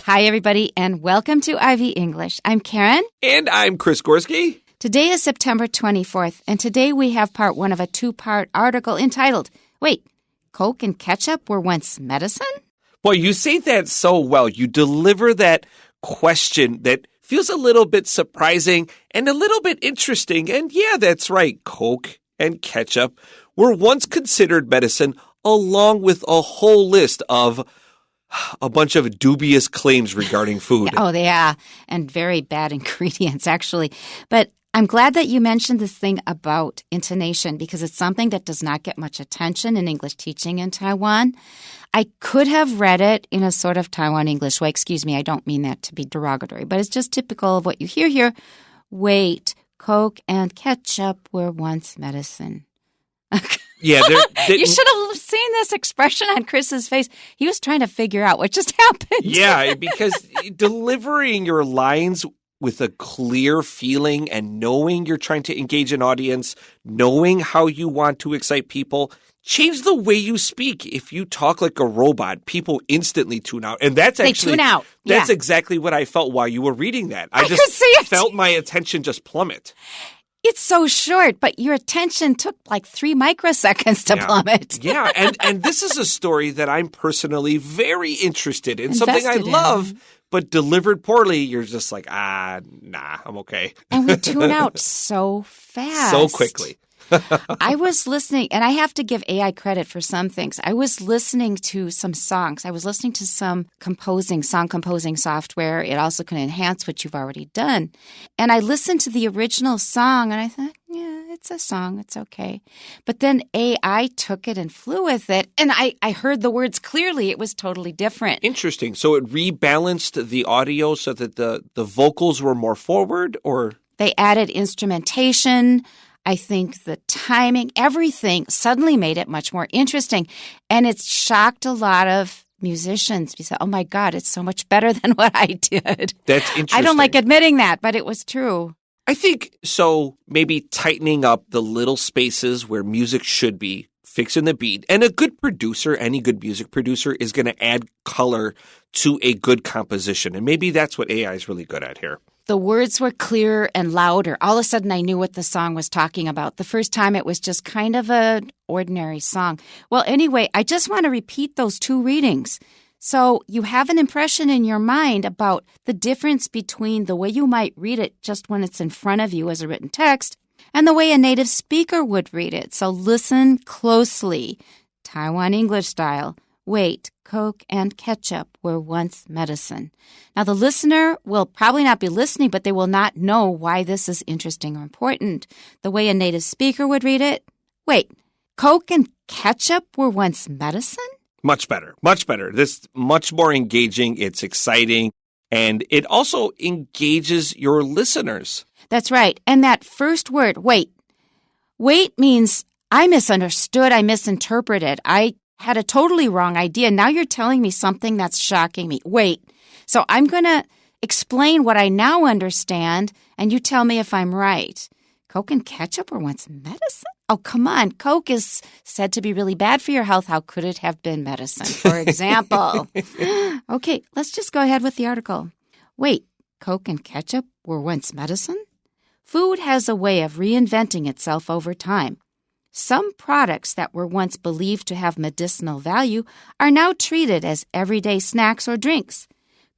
Hi, everybody, and welcome to Ivy English. I'm Karen. And I'm Chris Gorski. Today is September 24th, and today we have part one of a two-part article entitled, Wait, Coke and Ketchup were once medicine? Boy, you say that so well. You deliver that question that feels a little bit surprising and a little bit interesting. And yeah, that's right. Coke and ketchup were once considered medicine, along with a whole list of a bunch of dubious claims regarding food. Oh, yeah, and very bad ingredients, actually. But I'm glad that you mentioned this thing about intonation because it's something that does not get much attention in English teaching in Taiwan. I could have read it in a sort of Taiwan English way. Excuse me, I don't mean that to be derogatory, but it's just typical of what you hear here. Wait, Coke and ketchup were once medicine. Yeah, you should have seen this expression on Chris's face. He was trying to figure out what just happened. Yeah, because delivering your lines with a clear feeling and knowing you're trying to engage an audience, knowing how you want to excite people, change the way you speak. If you talk like a robot, people instantly tune out. And that's actually they tune out. That's yeah. exactly what I felt while you were reading that. I just could see it. Felt my attention just plummet. It's so short, but your attention took like 3 microseconds to plummet. Yeah, and this is a story that I'm personally very interested in, something I love, but delivered poorly, you're just like, nah, I'm okay. And we tune out so fast. So quickly. I was listening, and I have to give AI credit for some things. I was listening to some songs. I was listening to some song composing software. It also can enhance what you've already done. And I listened to the original song, and I thought, yeah, it's a song. It's okay. But then AI took it and flew with it, and I heard the words clearly. It was totally different. Interesting. So it rebalanced the audio so that the vocals were more forward, or? They added instrumentation. I think the timing, everything suddenly made it much more interesting. And it shocked a lot of musicians. We said, oh, my God, it's so much better than what I did. That's interesting. I don't like admitting that, but it was true. I think so maybe tightening up the little spaces where music should be, fixing the beat. And a good producer, any good music producer, is going to add color to a good composition. And maybe that's what AI is really good at here. The words were clearer and louder. All of a sudden, I knew what the song was talking about. The first time, it was just kind of an ordinary song. Well, anyway, I just want to repeat those 2 readings. So you have an impression in your mind about the difference between the way you might read it just when it's in front of you as a written text and the way a native speaker would read it. So listen closely. Taiwan English style. Wait, Coke and ketchup were once medicine. Now, the listener will probably not be listening, but they will not know why this is interesting or important. The way a native speaker would read it, wait, Coke and ketchup were once medicine? Much better, much better. This is much more engaging. It's exciting, and it also engages your listeners. That's right. And that first word, wait means I misunderstood, I misinterpreted, I had a totally wrong idea. Now you're telling me something that's shocking me. Wait. So I'm going to explain what I now understand, and you tell me if I'm right. Coke and ketchup were once medicine? Oh, come on. Coke is said to be really bad for your health. How could it have been medicine, for example? Okay, let's just go ahead with the article. Wait, Coke and ketchup were once medicine? Food has a way of reinventing itself over time. Some products that were once believed to have medicinal value are now treated as everyday snacks or drinks.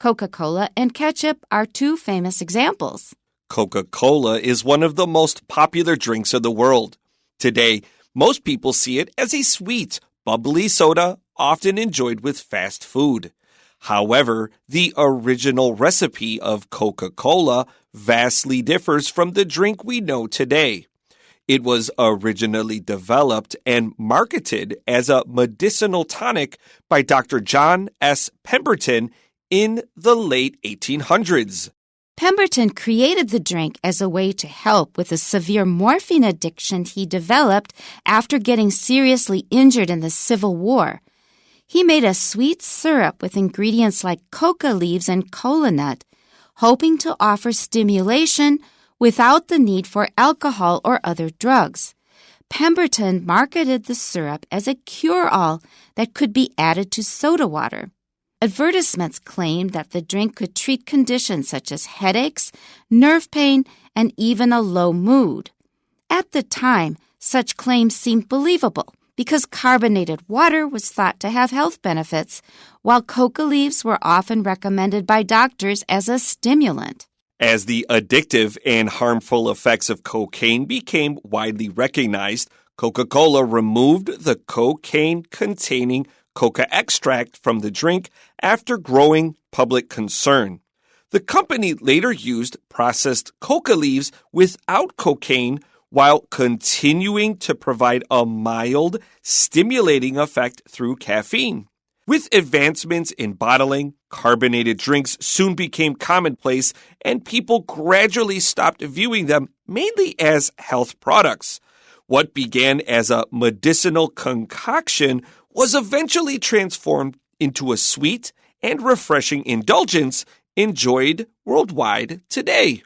Coca-Cola and ketchup are 2 famous examples. Coca-Cola is one of the most popular drinks in the world. Today, most people see it as a sweet, bubbly soda often enjoyed with fast food. However, the original recipe of Coca-Cola vastly differs from the drink we know today. It was originally developed and marketed as a medicinal tonic by Dr. John S. Pemberton in the late 1800s. Pemberton created the drink as a way to help with a severe morphine addiction he developed after getting seriously injured in the Civil War. He made a sweet syrup with ingredients like coca leaves and cola nut, hoping to offer stimulation without the need for alcohol or other drugs. Pemberton marketed the syrup as a cure-all that could be added to soda water. Advertisements claimed that the drink could treat conditions such as headaches, nerve pain, and even a low mood. At the time, such claims seemed believable because carbonated water was thought to have health benefits, while coca leaves were often recommended by doctors as a stimulant. As the addictive and harmful effects of cocaine became widely recognized, Coca-Cola removed the cocaine-containing coca extract from the drink after growing public concern. The company later used processed coca leaves without cocaine while continuing to provide a mild, stimulating effect through caffeine. With advancements in bottling, carbonated drinks soon became commonplace, and people gradually stopped viewing them mainly as health products. What began as a medicinal concoction was eventually transformed into a sweet and refreshing indulgence enjoyed worldwide today.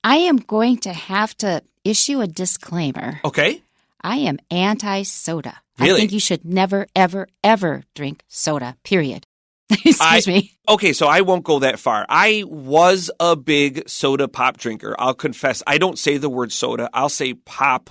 I am going to have to issue a disclaimer. Okay. I am anti-soda. Really? I think you should never, ever, ever drink soda, period. Excuse me. Okay, so I won't go that far. I was a big soda pop drinker. I'll confess. I don't say the word soda. I'll say pop.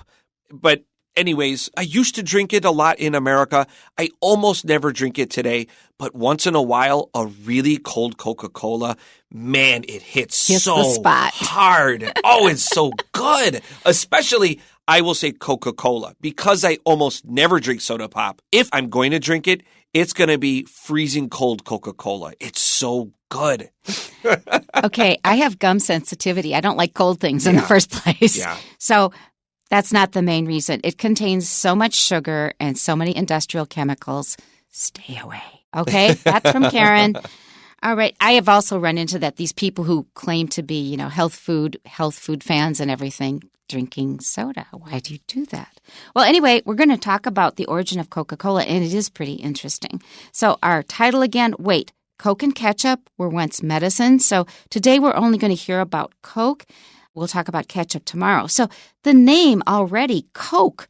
But anyways, I used to drink it a lot in America. I almost never drink it today. But once in a while, a really cold Coca-Cola, man, it hits so the spot. hard. Oh, it's so good. Especially, I will say Coca-Cola. Because I almost never drink soda pop, if I'm going to drink it, it's going to be freezing cold Coca-Cola. It's so good. Okay, I have gum sensitivity. I don't like cold things in the first place. Yeah. So that's not the main reason. It contains so much sugar and so many industrial chemicals. Stay away. Okay, that's from Karen. All right, I have also run into that. These people who claim to be, health food fans and everything, drinking soda. Why do you do that? Well, anyway, we're going to talk about the origin of Coca-Cola, and it is pretty interesting. So our title again, wait, Coke and ketchup were once medicine. So today we're only going to hear about Coke. We'll talk about ketchup tomorrow. So the name already, Coke,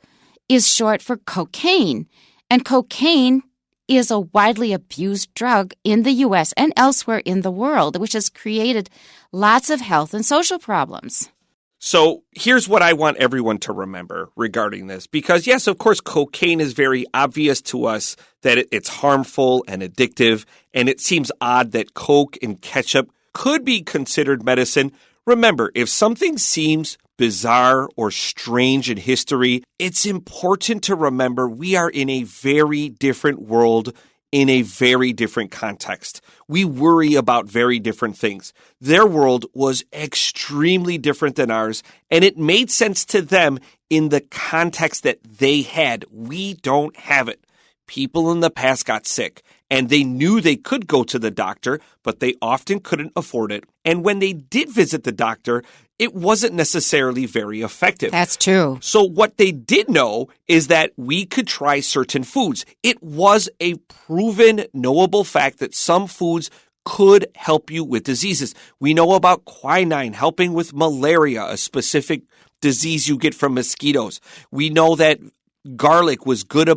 is short for cocaine. And cocaine is a widely abused drug in the U.S. and elsewhere in the world, which has created lots of health and social problems. So here's what I want everyone to remember regarding this. Because, yes, of course, cocaine is very obvious to us that it's harmful and addictive. And it seems odd that Coke and ketchup could be considered medicine. Remember, if something seems bizarre or strange in history, it's important to remember we are in a very different world, in a very different context. We worry about very different things. Their world was extremely different than ours, and it made sense to them in the context that they had. We don't have it. People in the past got sick, and they knew they could go to the doctor, but they often couldn't afford it. And when they did visit the doctor, it wasn't necessarily very effective. That's true. So what they did know is that we could try certain foods. It was a proven, knowable fact that some foods could help you with diseases. We know about quinine helping with malaria, a specific disease you get from mosquitoes. We know that garlic was good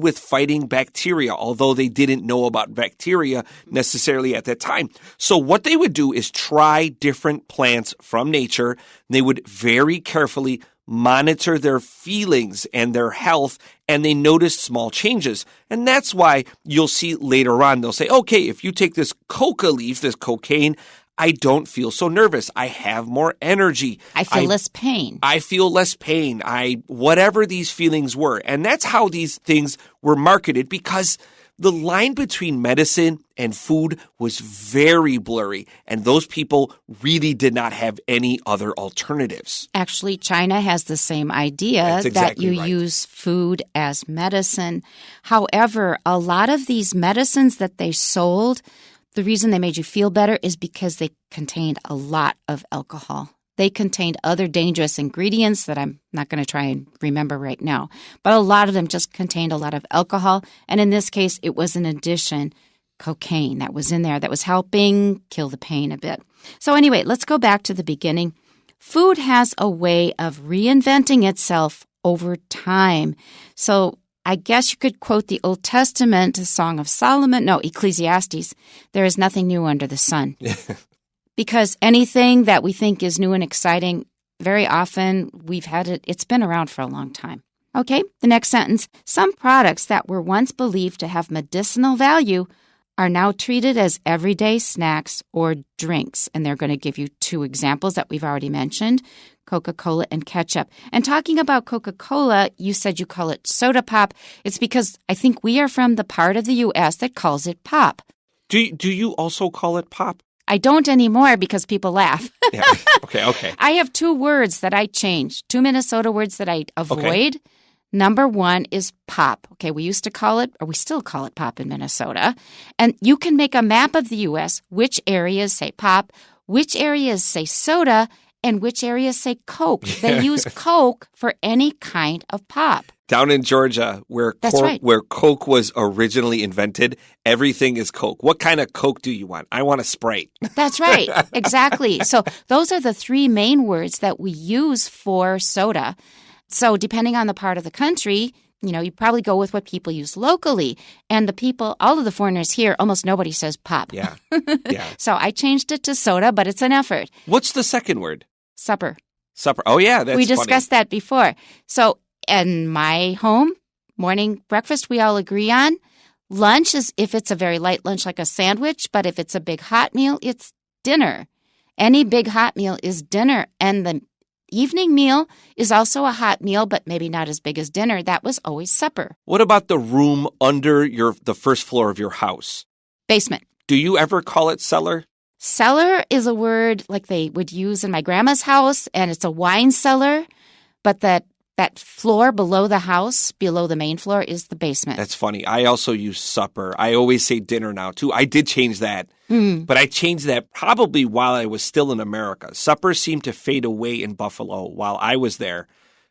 with fighting bacteria, although they didn't know about bacteria necessarily at that time. So what they would do is try different plants from nature. They would very carefully monitor their feelings and their health, and they noticed small changes. And that's why you'll see later on, they'll say, okay, if you take this coca leaf, this cocaine, I don't feel so nervous. I have more energy. I feel less pain. I feel less pain. Whatever these feelings were. And that's how these things were marketed, because the line between medicine and food was very blurry. And those people really did not have any other alternatives. Actually, China has the same idea. That's exactly that you right. use food as medicine. However, a lot of these medicines that they sold, the reason they made you feel better is because they contained a lot of alcohol. They contained other dangerous ingredients that I'm not going to try and remember right now. But a lot of them just contained a lot of alcohol. And in this case, it was in addition cocaine that was in there that was helping kill the pain a bit. So anyway, let's go back to the beginning. Food has a way of reinventing itself over time. So I guess you could quote the Old Testament, the Song of Solomon. No, Ecclesiastes. There is nothing new under the sun. Because anything that we think is new and exciting, very often we've had it. It's been around for a long time. Okay, the next sentence. Some products that were once believed to have medicinal value are now treated as everyday snacks or drinks. And they're going to give you two examples that we've already mentioned, Coca-Cola and ketchup. And talking about Coca-Cola, you said you call it soda pop. It's because I think we are from the part of the U.S. that calls it pop. Do you also call it pop? I don't anymore because people laugh. Yeah. Okay. I have two words that I changed, two Minnesota words that I avoid. Okay. Number one is pop. Okay, we used to call it, or we still call it pop in Minnesota. And you can make a map of the U.S., which areas say pop, which areas say soda, and which areas say Coke. They use Coke for any kind of pop. Down in Georgia, where Coke was originally invented, everything is Coke. What kind of Coke do you want? I want a Sprite. That's right. Exactly. So those are the three main words that we use for soda. So depending on the part of the country, you probably go with what people use locally. And the people, all of the foreigners here, almost nobody says pop. Yeah. So I changed it to soda, but it's an effort. What's the second word? Supper. Oh, yeah, that's We discussed that before. So in my home, morning breakfast we all agree on. Lunch is if it's a very light lunch like a sandwich, but if it's a big hot meal, it's dinner. Any big hot meal is dinner. And the evening meal is also a hot meal, but maybe not as big as dinner. That was always supper. What about the room under the first floor of your house? Basement. Do you ever call it cellar? Cellar is a word like they would use in my grandma's house, and it's a wine cellar, but that floor below the house, below the main floor, is the basement. That's funny. I also use supper. I always say dinner now, too. I did change that. But I changed that probably while I was still in America. Supper seemed to fade away in Buffalo while I was there.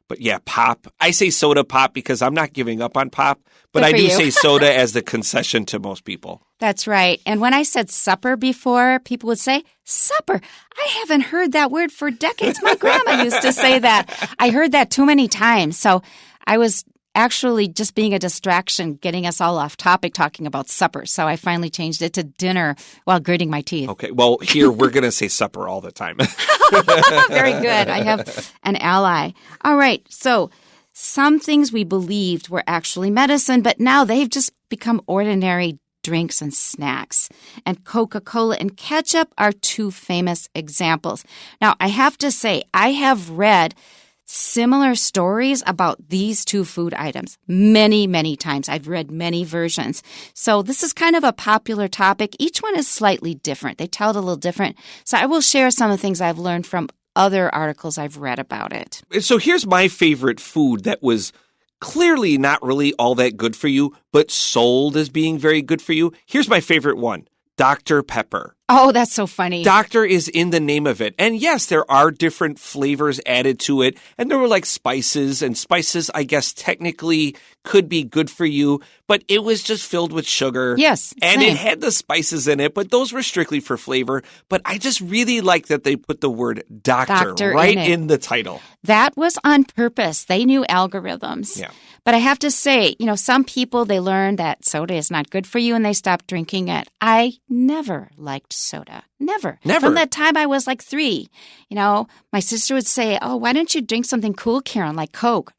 But yeah, pop. I say soda pop because I'm not giving up on pop. But I do say soda as the concession to most people. That's right. And when I said supper before, people would say, supper. I haven't heard that word for decades. My grandma used to say that. I heard that too many times. So I was actually just being a distraction, getting us all off topic talking about supper. So I finally changed it to dinner while gritting my teeth. Okay. Well, here we're going to say supper all the time. Very good. I have an ally. All right. So some things we believed were actually medicine, but now they've just become ordinary drinks and snacks. And Coca-Cola and ketchup are two famous examples. Now, I have to say, I have read similar stories about these two food items many, many times. I've read many versions. So this is kind of a popular topic. Each one is slightly different. They tell it a little different. So I will share some of the things I've learned from other articles I've read about it. So here's my favorite food that was clearly not really all that good for you, but sold as being very good for you. Here's my favorite one, Dr. Pepper. Oh, that's so funny. Doctor is in the name of it. And yes, there are different flavors added to it. And there were like spices, and spices, I guess, technically could be good for you, but it was just filled with sugar. Yes. And same. it had the spices in it, but those were strictly for flavor. But I just really like that they put the word doctor right in the title. That was on purpose. They knew algorithms. Yeah. But I have to say, some people, they learn that soda is not good for you and they stop drinking it. I never liked soda. Never. From that time I was like 3. My sister would say, oh, why don't you drink something cool, Karen, like Coke?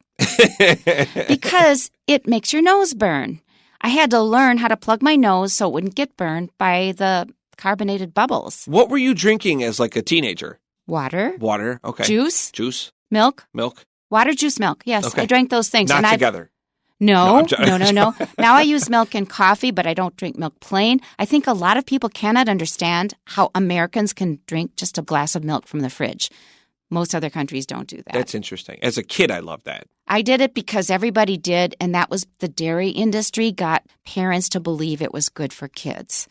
Because it makes your nose burn. I had to learn how to plug my nose so it wouldn't get burned by the carbonated bubbles. What were you drinking as like a teenager? Water. Water, okay. Juice. Milk. Water, juice, milk. Yes, okay. I drank those things. Not together. No. Now I use milk in coffee, but I don't drink milk plain. I think a lot of people cannot understand how Americans can drink just a glass of milk from the fridge. Most other countries don't do that. That's interesting. As a kid, I loved that. I did it because everybody did, and that was the dairy industry got parents to believe it was good for kids.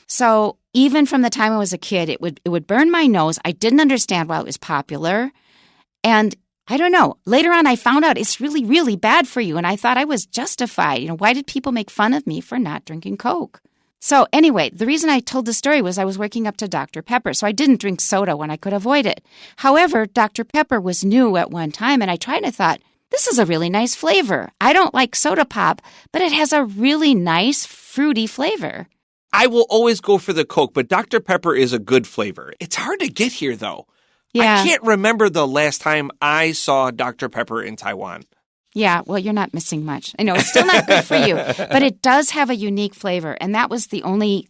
So even from the time I was a kid, it would burn my nose. I didn't understand why it was popular, and I don't know. Later on, I found out it's really, really bad for you, and I thought I was justified. Why did people make fun of me for not drinking Coke? So anyway, the reason I told the story was I was working up to Dr. Pepper, so I didn't drink soda when I could avoid it. However, Dr. Pepper was new at one time, and I tried and I thought, this is a really nice flavor. I don't like soda pop, but it has a really nice fruity flavor. I will always go for the Coke, but Dr. Pepper is a good flavor. It's hard to get here, though. Yeah. I can't remember the last time I saw Dr. Pepper in Taiwan. Yeah, well, you're not missing much. I know it's still not good for you, but it does have a unique flavor. And that was the only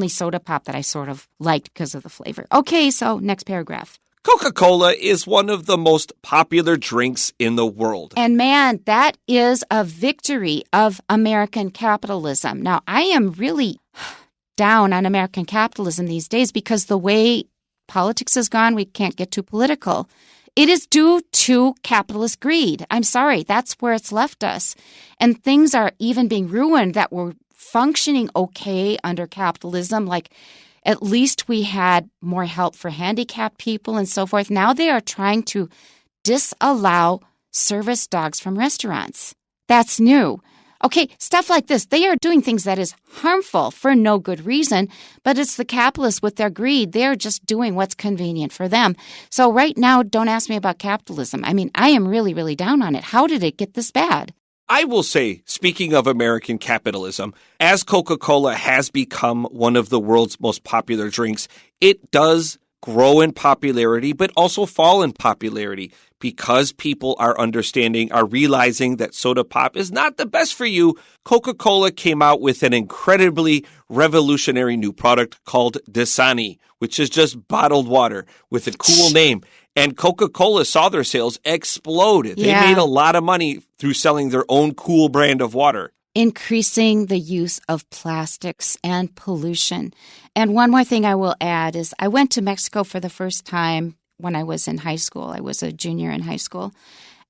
soda pop that I sort of liked because of the flavor. Okay, so next paragraph. Coca-Cola is one of the most popular drinks in the world. And man, that is a victory of American capitalism. Now, I am really down on American capitalism these days because the way politics has gone, we can't get too political. It is due to capitalist greed. I'm sorry, that's where it's left us. And things are even being ruined that were functioning okay under capitalism, like at least we had more help for handicapped people and so forth. Now they are trying to disallow service dogs from restaurants. That's new. Okay, stuff like this. They are doing things that is harmful for no good reason, but it's the capitalists with their greed. They're just doing what's convenient for them. So right now, don't ask me about capitalism. I mean, I am really, really down on it. How did it get this bad? I will say, speaking of American capitalism, as Coca-Cola has become one of the world's most popular drinks, it does grow in popularity, but also fall in popularity because people are realizing that soda pop is not the best for you. Coca-Cola came out with an incredibly revolutionary new product called Dasani, which is just bottled water with a cool name. And Coca-Cola saw their sales explode. They made a lot of money through selling their own cool brand of water. Increasing the use of plastics and pollution. And one more thing I will add is I went to Mexico for the first time when I was in high school. I was a junior in high school.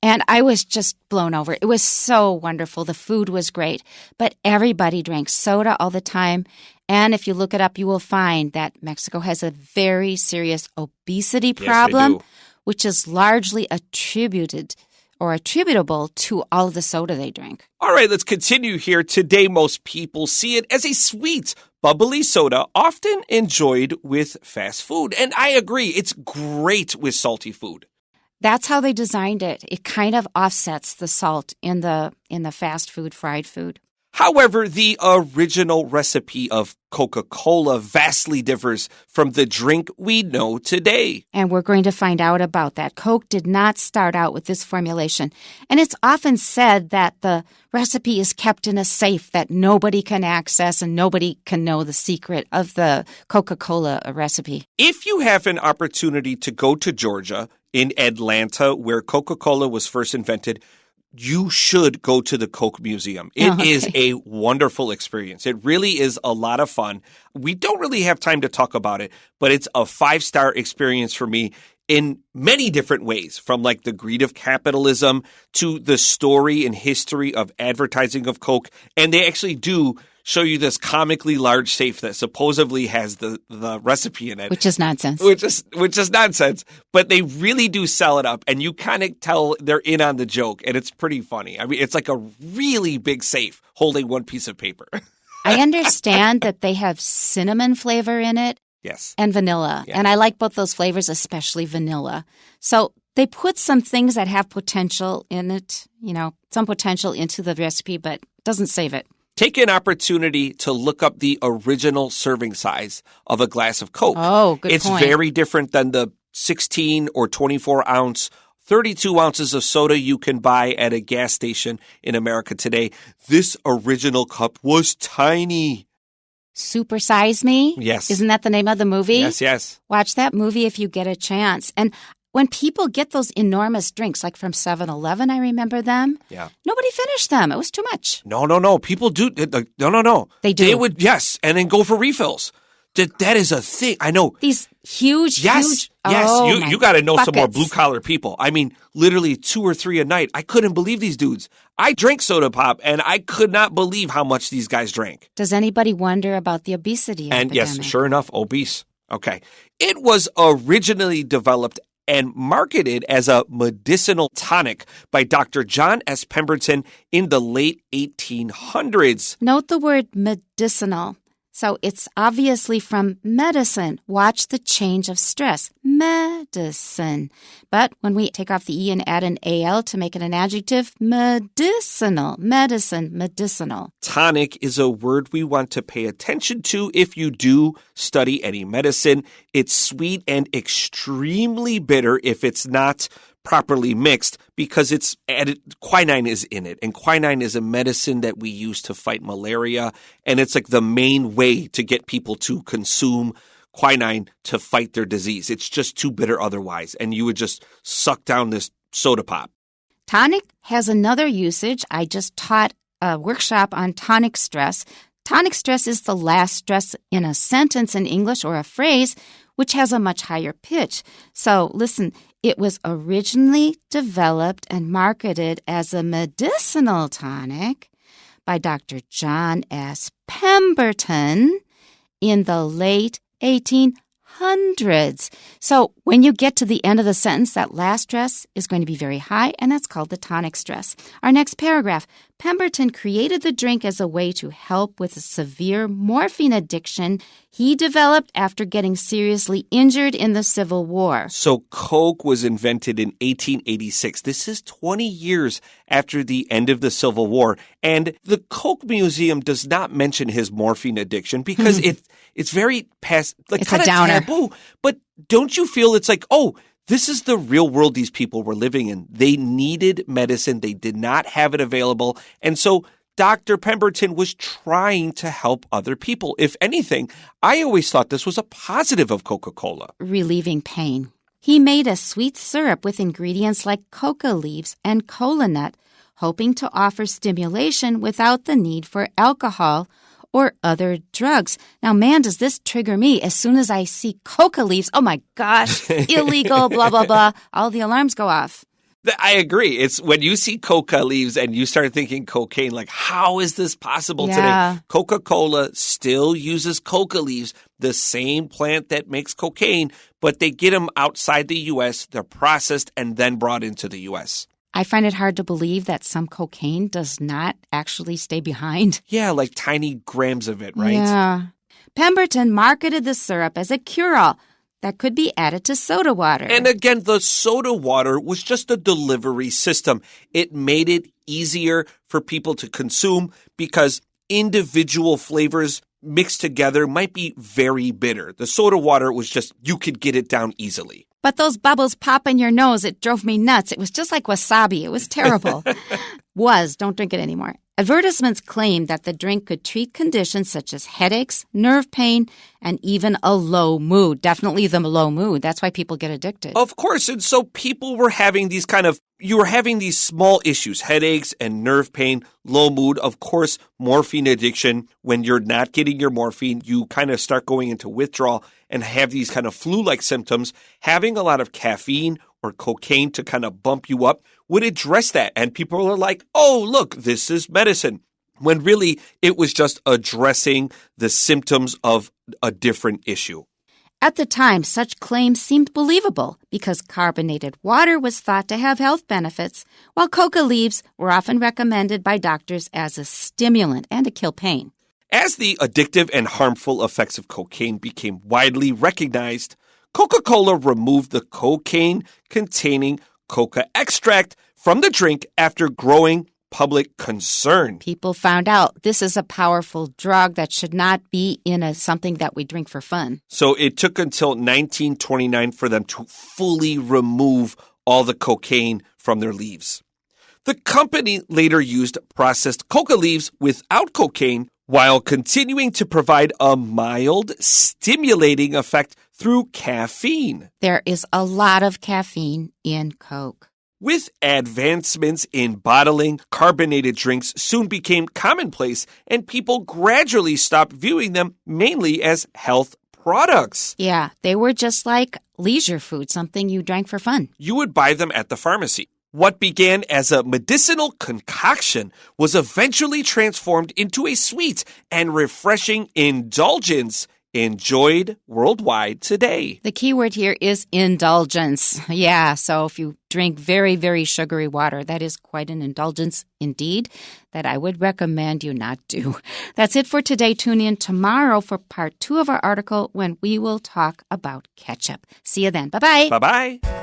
And I was just blown over. It was so wonderful. The food was great. But everybody drank soda all the time. And if you look it up, you will find that Mexico has a very serious obesity problem, which is largely attributable to all of the soda they drink. All right, let's continue here. Today, most people see it as a sweet, bubbly soda, often enjoyed with fast food. And I agree, it's great with salty food. That's how they designed it. It kind of offsets the salt in the fast food, fried food. However, the original recipe of Coca-Cola vastly differs from the drink we know today. And we're going to find out about that. Coke did not start out with this formulation. And it's often said that the recipe is kept in a safe that nobody can access and nobody can know the secret of the Coca-Cola recipe. If you have an opportunity to go to Georgia, in Atlanta, where Coca-Cola was first invented, you should go to the Coke Museum. It is a wonderful experience. It really is a lot of fun. We don't really have time to talk about it, but it's a 5-star experience for me in many different ways, from like the greed of capitalism to the story and history of advertising of Coke. And they actually do show you this comically large safe that supposedly has the recipe in it. Which is nonsense. Which is nonsense. But they really do sell it up, and you kind of tell they're in on the joke, and it's pretty funny. I mean, it's like a really big safe holding one piece of paper. I understand that they have cinnamon flavor in it. Yes. And vanilla. Yeah. And I like both those flavors, especially vanilla. So they put some things that have potential in it, some potential into the recipe, but doesn't save it. Take an opportunity to look up the original serving size of a glass of Coke. Oh, good point. It's very different than the 16 or 24 ounce, 32 ounces of soda you can buy at a gas station in America today. This original cup was tiny. Super Size Me? Yes. Isn't that the name of the movie? Yes. Watch that movie if you get a chance. And when people get those enormous drinks, like from 7-Eleven, I remember them. Yeah. Nobody finished them. It was too much. No. People do. No. They do. They would, yes, and then go for refills. That is a thing. I know. These huge. Yes. Oh, you got to know buckets. some more blue-collar people. I mean, literally 2 or 3 a night. I couldn't believe these dudes. I drank soda pop, and I could not believe how much these guys drank. Does anybody wonder about the obesity epidemic? Yes, sure enough, obese. Okay. It was originally developed and marketed as a medicinal tonic by Dr. John S. Pemberton in the late 1800s. Note the word medicinal. So it's obviously from medicine. Watch the change of stress. Medicine. But when we take off the E and add an AL to make it an adjective, medicinal. Medicine, medicinal. Tonic is a word we want to pay attention to if you do study any medicine. It's sweet and extremely bitter if it's not properly mixed because it's added, quinine is in it. And quinine is a medicine that we use to fight malaria. And it's like the main way to get people to consume quinine to fight their disease. It's just too bitter otherwise. And you would just suck down this soda pop. Tonic has another usage. I just taught a workshop on tonic stress. Tonic stress is the last stress in a sentence in English or a phrase, which has a much higher pitch. So listen, it was originally developed and marketed as a medicinal tonic by Dr. John S. Pemberton in the late 1800s. So when you get to the end of the sentence, that last stress is going to be very high, and that's called the tonic stress. Our next paragraph, Pemberton created the drink as a way to help with a severe morphine addiction he developed after getting seriously injured in the Civil War. So Coke was invented in 1886. This is 20 years after the end of the Civil War. And the Coke Museum does not mention his morphine addiction because it's very past, like it's kind a of downer. taboo. But don't you feel it's like, oh, this is the real world these people were living in. They needed medicine. They did not have it available. And so Dr. Pemberton was trying to help other people. If anything, I always thought this was a positive of Coca-Cola. Relieving pain. He made a sweet syrup with ingredients like coca leaves and cola nut, hoping to offer stimulation without the need for alcohol or other drugs. Now, man, does this trigger me. As soon as I see coca leaves, oh my gosh, illegal, blah, blah, blah. All the alarms go off. I agree. It's when you see coca leaves and you start thinking cocaine, like, how is this possible today? Coca-Cola still uses coca leaves, the same plant that makes cocaine, but they get them outside the U.S., they're processed, and then brought into the U.S. I find it hard to believe that some cocaine does not actually stay behind. Yeah, like tiny grams of it, right? Yeah. Pemberton marketed the syrup as a cure-all that could be added to soda water. And again, the soda water was just a delivery system. It made it easier for people to consume because individual flavors mixed together might be very bitter. The soda water was just, you could get it down easily. But those bubbles pop in your nose. It drove me nuts. It was just like wasabi. It was terrible. Don't drink it anymore. Advertisements claimed that the drink could treat conditions such as headaches, nerve pain, and even a low mood. Definitely the low mood. That's why people get addicted. Of course. And so people were having these you were having these small issues, headaches and nerve pain, low mood. Of course, morphine addiction. When you're not getting your morphine, you kind of start going into withdrawal and have these kind of flu-like symptoms. Having a lot of caffeine or cocaine to kind of bump you up would address that. And people are like, oh, look, this is medicine. When really it was just addressing the symptoms of a different issue. At the time, such claims seemed believable because carbonated water was thought to have health benefits, while coca leaves were often recommended by doctors as a stimulant and to kill pain. As the addictive and harmful effects of cocaine became widely recognized, Coca-Cola removed the cocaine-containing coca extract from the drink after growing public concern. People found out this is a powerful drug that should not be in something that we drink for fun. So it took until 1929 for them to fully remove all the cocaine from their leaves. The company later used processed coca leaves without cocaine while continuing to provide a mild, stimulating effect through caffeine. There is a lot of caffeine in Coke. With advancements in bottling, carbonated drinks soon became commonplace, and people gradually stopped viewing them mainly as health products. Yeah, they were just like leisure food, something you drank for fun. You would buy them at the pharmacy. What began as a medicinal concoction was eventually transformed into a sweet and refreshing indulgence enjoyed worldwide today. The key word here is indulgence. Yeah, so if you drink very, very sugary water, that is quite an indulgence indeed that I would recommend you not do. That's it for today. Tune in tomorrow for part 2 of our article when we will talk about ketchup. See you then. Bye-bye. Bye-bye.